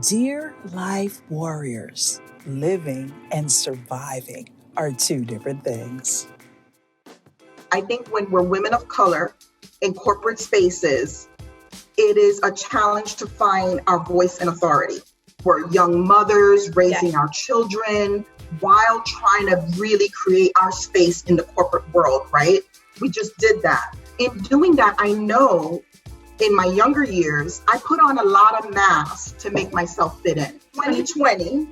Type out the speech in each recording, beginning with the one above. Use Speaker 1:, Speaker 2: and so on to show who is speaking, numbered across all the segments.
Speaker 1: Dear life warriors, living and surviving are two different things.
Speaker 2: I think when we're women of color in corporate spaces, it is a challenge to find our voice and authority. We're young mothers raising our children while trying to really create our space in the corporate world, right? We just did that. In doing that, I know in my younger years, I put on a lot of masks to make myself fit in. 2020,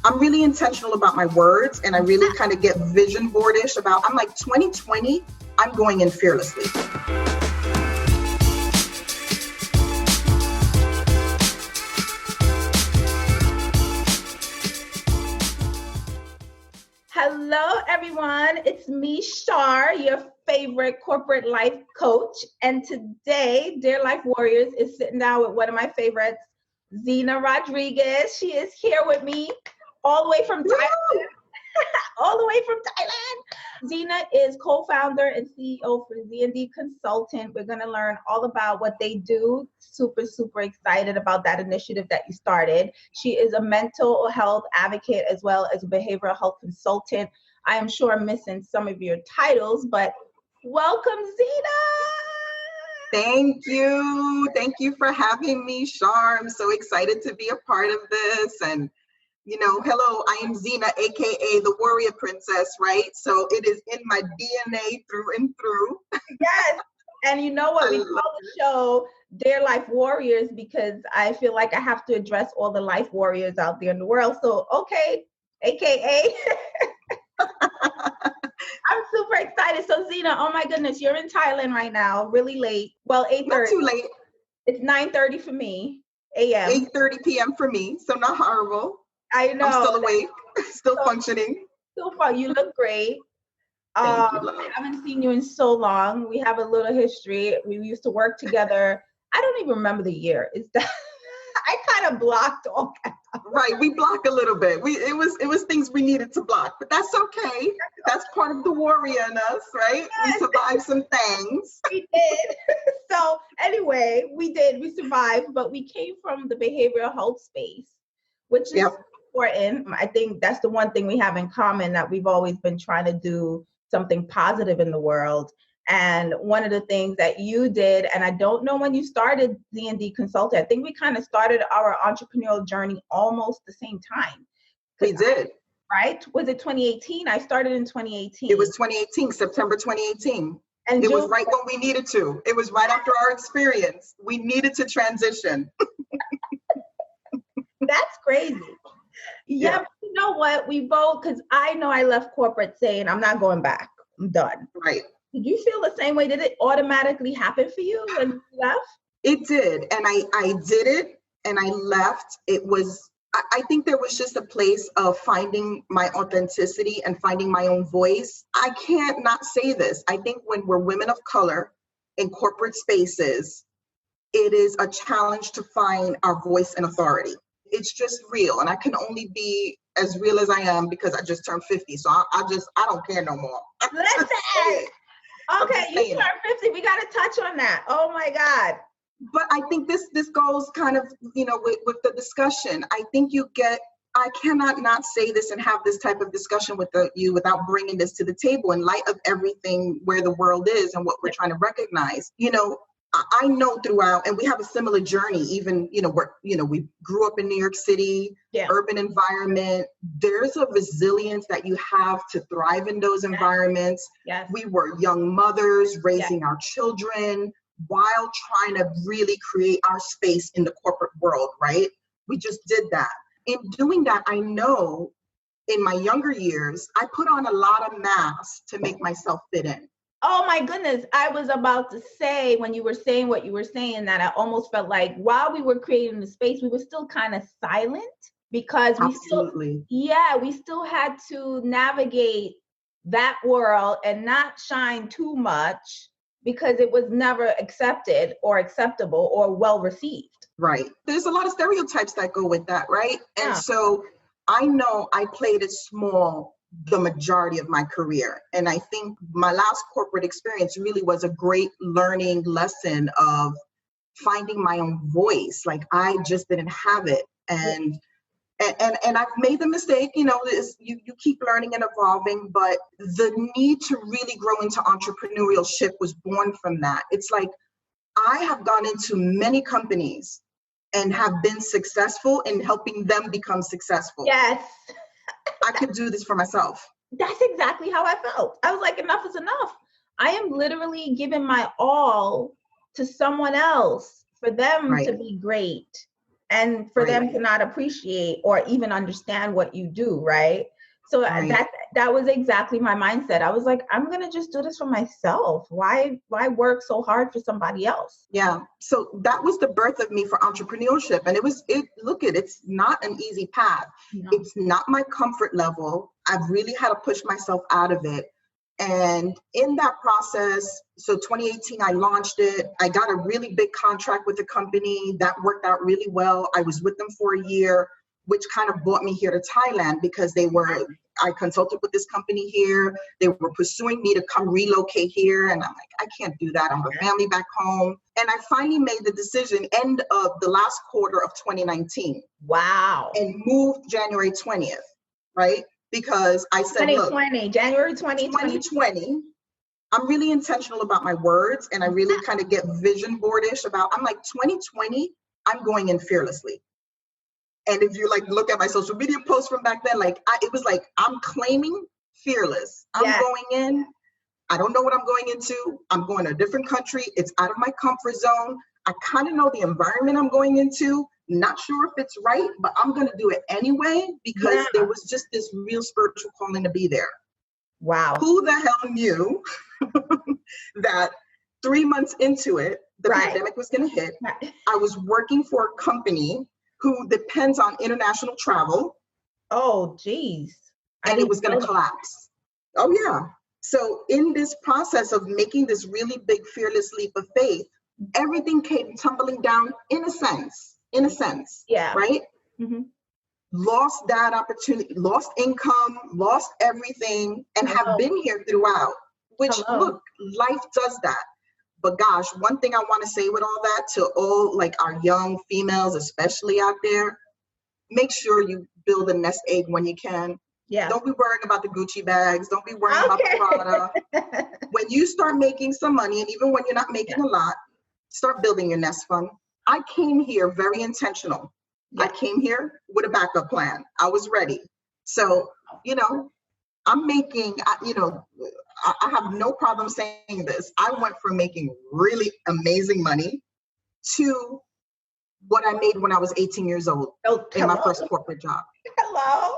Speaker 2: I'm really intentional about my words, and I really kind of get vision boardish about, I'm like, 2020, I'm going in fearlessly.
Speaker 3: Hello, everyone. It's me, Shar, your favorite corporate life coach. And today, Dear Life Warriors is sitting down with one of my favorites, Zina Rodriguez. She is here with me all the way from Thailand. All the way from Thailand. Zina is co-founder and CEO for ZND Consultant. We're going to learn all about what they do. Super, super excited about that initiative that you started. She is a mental health advocate as well as a behavioral health consultant. I am sure I'm missing some of your titles, but welcome, Zina.
Speaker 2: Thank you. Thank you for having me, Shar. I'm so excited to be a part of this. And hello, I am Zina, AKA the Warrior Princess, right? So it is in my DNA through and through.
Speaker 3: Yes. And you know what? We call the show Dear Life Warriors because I feel like I have to address all the life warriors out there in the world. So, okay, AKA. I'm super excited. So, Zina, oh my goodness, you're in Thailand right now, really late. Well, 8:30.
Speaker 2: Not too late.
Speaker 3: It's 9:30 for me, a.m.
Speaker 2: 8:30 p.m. for me, so not horrible.
Speaker 3: I know.
Speaker 2: I'm still awake, still functioning.
Speaker 3: Still fun. You look great.
Speaker 2: Thank you, love.
Speaker 3: I haven't seen you in so long. We have a little history. We used to work together. I don't even remember the year. It's that I kind of blocked all that.
Speaker 2: Right, we block a little bit. It was things we needed to block, but that's okay. That's part of the warrior in us, right? Yes. We survived some things.
Speaker 3: We did. So anyway, we survived, but we came from the behavioral health space, which is important. I think that's the one thing we have in common, that we've always been trying to do something positive in the world. And one of the things that you did, and I don't know when you started ZND Consulting, I think we kind of started our entrepreneurial journey almost the same time.
Speaker 2: We did.
Speaker 3: Right? Was it 2018? I started in 2018.
Speaker 2: It was 2018, September 2018. And it was right when we needed to. It was right after our experience. We needed to transition.
Speaker 3: That's crazy. Yeah, but you know what? We both, because I know I left corporate saying, I'm not going back. I'm done.
Speaker 2: Right.
Speaker 3: Did you feel the same way? Did it automatically happen for you when you left?
Speaker 2: It did. And I did it and I left. It was, I think there was just a place of finding my authenticity and finding my own voice. I can't not say this. I think when we're women of color in corporate spaces, it is a challenge to find our voice and authority. It's just real. And I can only be as real as I am because I just turned 50. So I don't care no more.
Speaker 3: Listen. Okay, you turned 50. We got to touch on that. Oh my God.
Speaker 2: But I think this goes kind of, with the discussion. I think I cannot not say this and have this type of discussion with you without bringing this to the table in light of everything where the world is and what we're trying to recognize. I know throughout, and we have a similar journey, even, we grew up in New York City, urban environment. There's a resilience that you have to thrive in those environments.
Speaker 3: Yes.
Speaker 2: We were young mothers raising our children while trying to really create our space in the corporate world, right? We just did that. In doing that, I know in my younger years, I put on a lot of masks to make myself fit in.
Speaker 3: Oh my goodness. I was about to say, when you were saying what you were saying, that I almost felt like while we were creating the space, we were still kind of silent because we still had to navigate that world and not shine too much because it was never accepted or acceptable or well received.
Speaker 2: Right. There's a lot of stereotypes that go with that, right? Yeah. And so I know I played it small the majority of my career. And I think my last corporate experience really was a great learning lesson of finding my own voice. Like I just didn't have it. And I've made the mistake, you know, you keep learning and evolving, but the need to really grow into entrepreneurship was born from that. It's like, I have gone into many companies and have been successful in helping them become successful.
Speaker 3: Yes.
Speaker 2: I could do this for myself.
Speaker 3: That's exactly how I felt. I was like, enough is enough. I am literally giving my all to someone else for them to be great and for them to not appreciate or even understand what you do, right? So that was exactly my mindset. I was like, I'm going to just do this for myself. Why work so hard for somebody else?
Speaker 2: Yeah. So that was the birth of me for entrepreneurship. And it's not an easy path. No. It's not my comfort level. I've really had to push myself out of it. And in that process, so 2018, I launched it. I got a really big contract with the company that worked out really well. I was with them for a year, which kind of brought me here to Thailand because I consulted with this company here. They were pursuing me to come relocate here. And I'm like, I can't do that. I have a family back home. And I finally made the decision end of the last quarter of 2019.
Speaker 3: Wow.
Speaker 2: And moved January 20th, right? Because I said,
Speaker 3: January 2020.
Speaker 2: I'm really intentional about my words, and I really kind of get vision boardish about, I'm like, 2020, I'm going in fearlessly. And if you like look at my social media posts from back then, it was like, I'm claiming fearless. I'm going in. I don't know what I'm going into. I'm going to a different country. It's out of my comfort zone. I kind of know the environment I'm going into. Not sure if it's right, but I'm going to do it anyway because there was just this real spiritual calling to be there.
Speaker 3: Wow.
Speaker 2: Who the hell knew that 3 months into it, the pandemic was going to hit. I was working for a company who depends on international travel.
Speaker 3: Oh, geez.
Speaker 2: And it was going to collapse. Oh, yeah. So in this process of making this really big, fearless leap of faith, everything came tumbling down in a sense. Yeah. Right? Mm-hmm. Lost that opportunity, lost income, lost everything, and have been here throughout, which look, life does that. But gosh, one thing I want to say with all that to all like our young females, especially out there, make sure you build a nest egg when you can. Yeah. Don't be worrying about the Gucci bags. Don't be worrying about the Prada. When you start making some money, and even when you're not making a lot, start building your nest fund. I came here very intentional. Yeah. I came here with a backup plan. I was ready. So, you know, I'm making, I have no problem saying this. I went from making really amazing money to what I made when I was 18 years old in my first corporate job.
Speaker 3: Hello.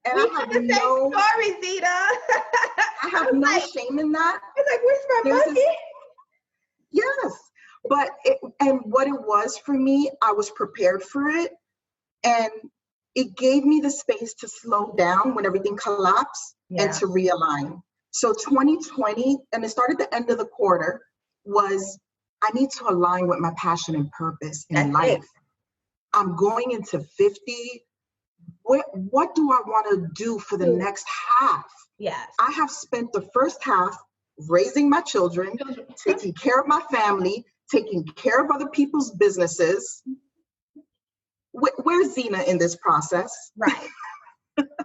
Speaker 2: And
Speaker 3: we have the same story, Zina.
Speaker 2: I have no shame in that.
Speaker 3: It's like, where's my money?
Speaker 2: Yes. But what it was for me, I was prepared for it. And it gave me the space to slow down when everything collapsed and to realign. So 2020, and it started the end of the quarter, was I need to align with my passion and purpose in life. I'm going into 50. What do I want to do for the next half? Yes. I have spent the first half raising my children, taking care of my family, taking care of other people's businesses. Where's Zina in this process?
Speaker 3: Right.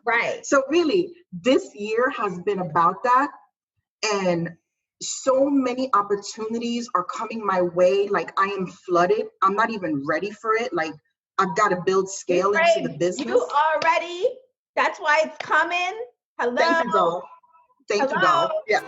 Speaker 3: Right.
Speaker 2: So really, this year has been about that. And so many opportunities are coming my way. Like I am flooded. I'm not even ready for it. Like I've got to build scale into the business.
Speaker 3: You are ready. That's why it's coming. Hello.
Speaker 2: Thank you, doll. Thank you, doll. Yeah.